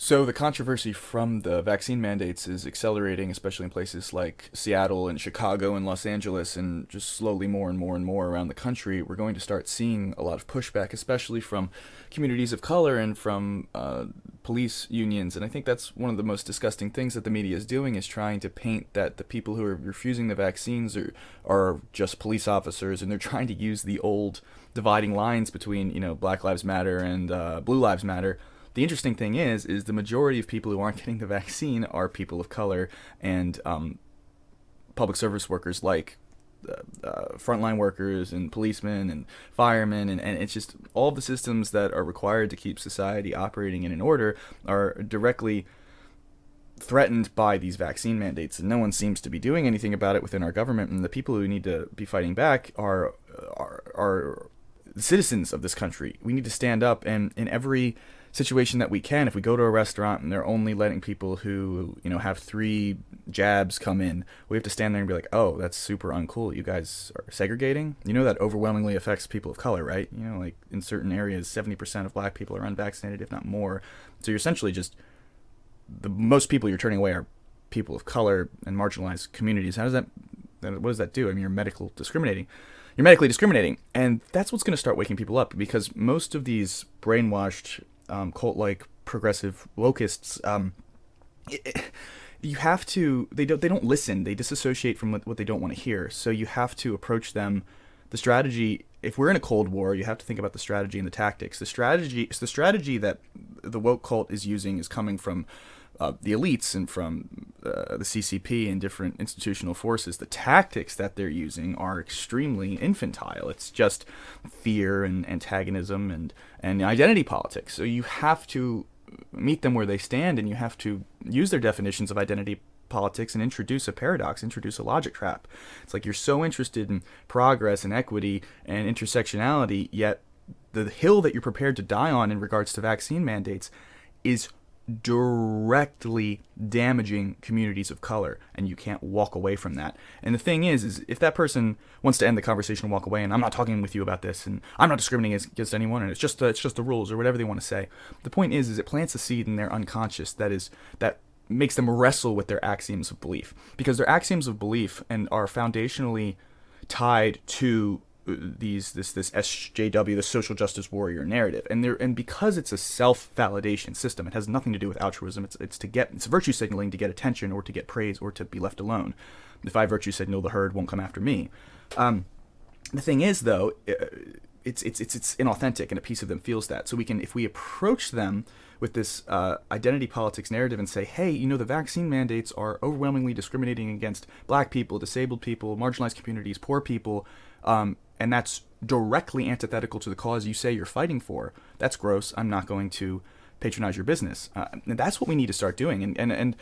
So the controversy from the vaccine mandates is accelerating, especially in places like Seattle and Chicago and Los Angeles, and just slowly more and more and more around the country. We're going to start seeing a lot of pushback, especially from communities of color and from police unions. And I think that's one of the most disgusting things that the media is doing, is trying to paint that the people who are refusing the vaccines are just police officers, and they're trying to use the old dividing lines between, Black Lives Matter and Blue Lives Matter. The interesting thing is the majority of people who aren't getting the vaccine are people of color and public service workers, like frontline workers and policemen and firemen, and it's just all of the systems that are required to keep society operating in an order are directly threatened by these vaccine mandates, and no one seems to be doing anything about it within our government. And the people who need to be fighting back are the citizens of this country. We need to stand up, and in every situation that we can, if we go to a restaurant and they're only letting people who have 3 jabs come in, we have to stand there and be like, oh, that's super uncool, you guys are segregating. That overwhelmingly affects people of color, right? Like in certain areas 70% of black people are unvaccinated, if not more. So you're essentially just, the most people you're turning away are people of color and marginalized communities. What does that do? I mean, you're medically discriminating, and that's what's going to start waking people up, because most of these brainwashed cult-like progressive wokists, you have to, they don't listen, they disassociate from what they don't want to hear. So you have to approach them. The strategy, if we're in a Cold War, you have to think about the strategy and the tactics. The strategy that the woke cult is using is coming from the elites and from the CCP and different institutional forces. The tactics that they're using are extremely infantile. It's just fear and antagonism and identity politics. So you have to meet them where they stand, and you have to use their definitions of identity politics and introduce a paradox, introduce a logic trap. It's like you're so interested in progress and equity and intersectionality, yet the hill that you're prepared to die on in regards to vaccine mandates is directly damaging communities of color, and you can't walk away from that. And the thing is if that person wants to end the conversation and walk away, and I'm not talking with you about this, and I'm not discriminating against anyone, and it's just the rules, or whatever they want to say, the point is it plants a seed in their unconscious that makes them wrestle with their axioms of belief, because their axioms of belief and are foundationally tied to this SJW, the social justice warrior narrative, and because it's a self-validation system, it has nothing to do with altruism. It's virtue signaling to get attention, or to get praise, or to be left alone. If I virtue signal, the herd won't come after me. The thing is, though, it's inauthentic, and a piece of them feels that. So if we approach them with this identity politics narrative and say, hey, the vaccine mandates are overwhelmingly discriminating against black people, disabled people, marginalized communities, poor people, and that's directly antithetical to the cause you say you're fighting for. That's gross. I'm not going to patronize your business. And that's what we need to start doing. And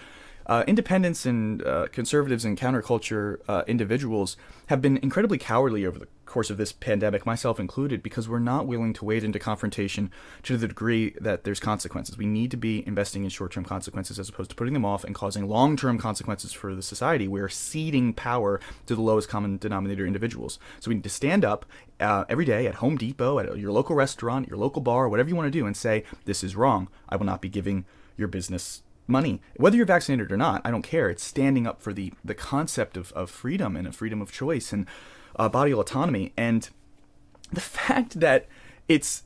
independents and conservatives and counterculture individuals have been incredibly cowardly over the course of this pandemic, myself included, because we're not willing to wade into confrontation to the degree that there's consequences. We need to be investing in short-term consequences as opposed to putting them off and causing long-term consequences for the society. We're ceding power to the lowest common denominator individuals. So we need to stand up every day at Home Depot, at your local restaurant, your local bar, whatever you want to do, and say, this is wrong. I will not be giving your business money. Whether you're vaccinated or not, I don't care. It's standing up for the concept of freedom and a freedom of choice and body autonomy. And the fact that it's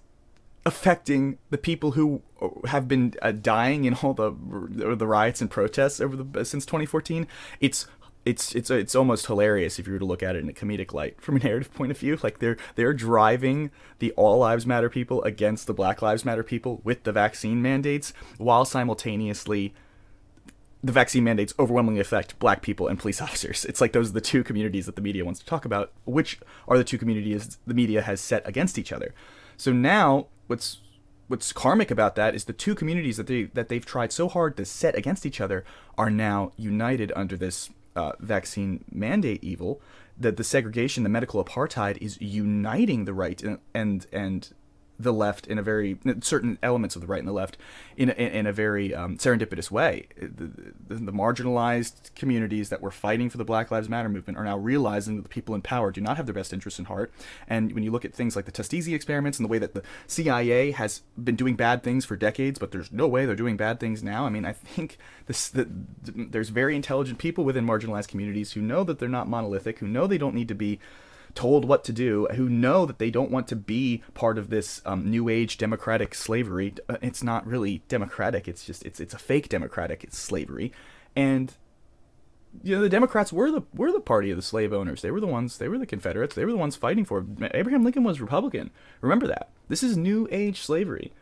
affecting the people who have been dying in all the riots and protests since 2014, it's almost hilarious if you were to look at it in a comedic light from a narrative point of view. Like they're driving the All Lives Matter people against the Black Lives Matter people with the vaccine mandates, while simultaneously the vaccine mandates overwhelmingly affect black people and police officers. It's like those are the two communities that the media wants to talk about, which are the two communities the media has set against each other. So now what's karmic about that is the two communities that they've tried so hard to set against each other are now united under this vaccine mandate evil. That the segregation, the medical apartheid, is uniting the right and the left in a very certain elements of the right and the left in a very serendipitous way. The marginalized communities that were fighting for the Black Lives Matter movement are now realizing that the people in power do not have their best interests in heart. And when you look at things like the Tuskegee experiments and the way that the CIA has been doing bad things for decades, but there's no way they're doing bad things now. I mean, I think there's very intelligent people within marginalized communities who know that they're not monolithic, who know they don't need to be told what to do, who know that they don't want to be part of this new age democratic slavery. It's not really democratic. It's just it's a fake democratic. It's slavery. And the Democrats were the party of the slave owners. They were the ones. They were the Confederates. They were the ones fighting for it. Abraham Lincoln was Republican. Remember that. This is new age slavery.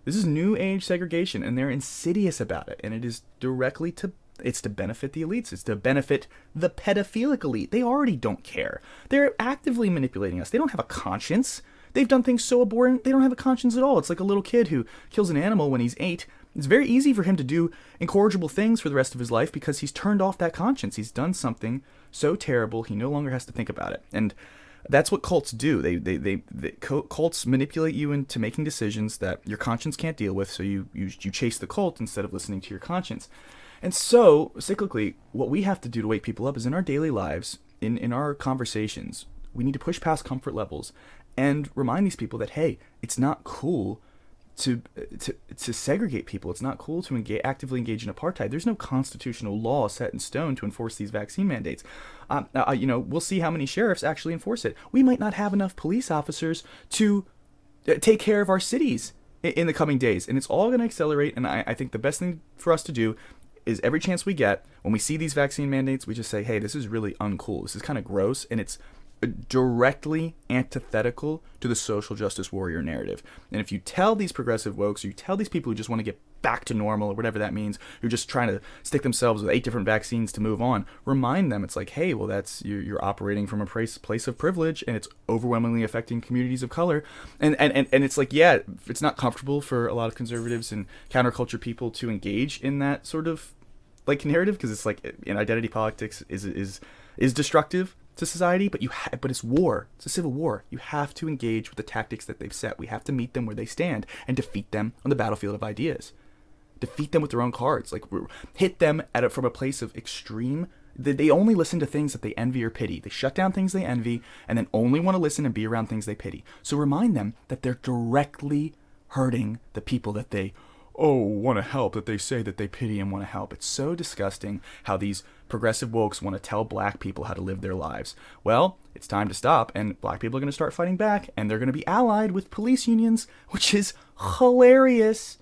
This is new age segregation, and they're insidious about it. And it is directly it's to benefit the elites. It's to benefit the pedophilic elite. They already don't care. They're actively manipulating us. They don't have a conscience. They've done things so abhorrent, they don't have a conscience at all. It's like a little kid who kills an animal when he's 8. It's very easy for him to do incorrigible things for the rest of his life because he's turned off that conscience. He's done something so terrible, he no longer has to think about it. And that's what cults do. Cults manipulate you into making decisions that your conscience can't deal with, so you chase the cult instead of listening to your conscience. And so, cyclically, what we have to do to wake people up is in our daily lives, in our conversations, we need to push past comfort levels and remind these people that, hey, it's not cool to segregate people. It's not cool to actively engage in apartheid. There's no constitutional law set in stone to enforce these vaccine mandates. We'll see how many sheriffs actually enforce it. We might not have enough police officers to take care of our cities in the coming days, and it's all going to accelerate. And I think the best thing for us to do is every chance we get, when we see these vaccine mandates, we just say, hey, this is really uncool. This is kind of gross, and it's directly antithetical to the social justice warrior narrative. And if you tell these progressive wokes, or you tell these people who just want to get back to normal, or whatever that means, who are just trying to stick themselves with 8 different vaccines to move on, remind them, it's like, hey, well, that's you're operating from a place of privilege, and it's overwhelmingly affecting communities of color. And it's like, yeah, it's not comfortable for a lot of conservatives and counterculture people to engage in that sort of like narrative, because it's like, in identity politics is destructive to society, but but it's war. It's a civil war. You have to engage with the tactics that they've set. We have to meet them where they stand and defeat them on the battlefield of ideas. Defeat them with their own cards. Like, hit them from a place of extreme. They only listen to things that they envy or pity. They shut down things they envy and then only want to listen and be around things they pity. So remind them that they're directly hurting the people that they want to help, that they say that they pity and want to help. It's so disgusting how these progressive wokes want to tell black people how to live their lives. Well, it's time to stop, and black people are going to start fighting back, and they're going to be allied with police unions, which is hilarious.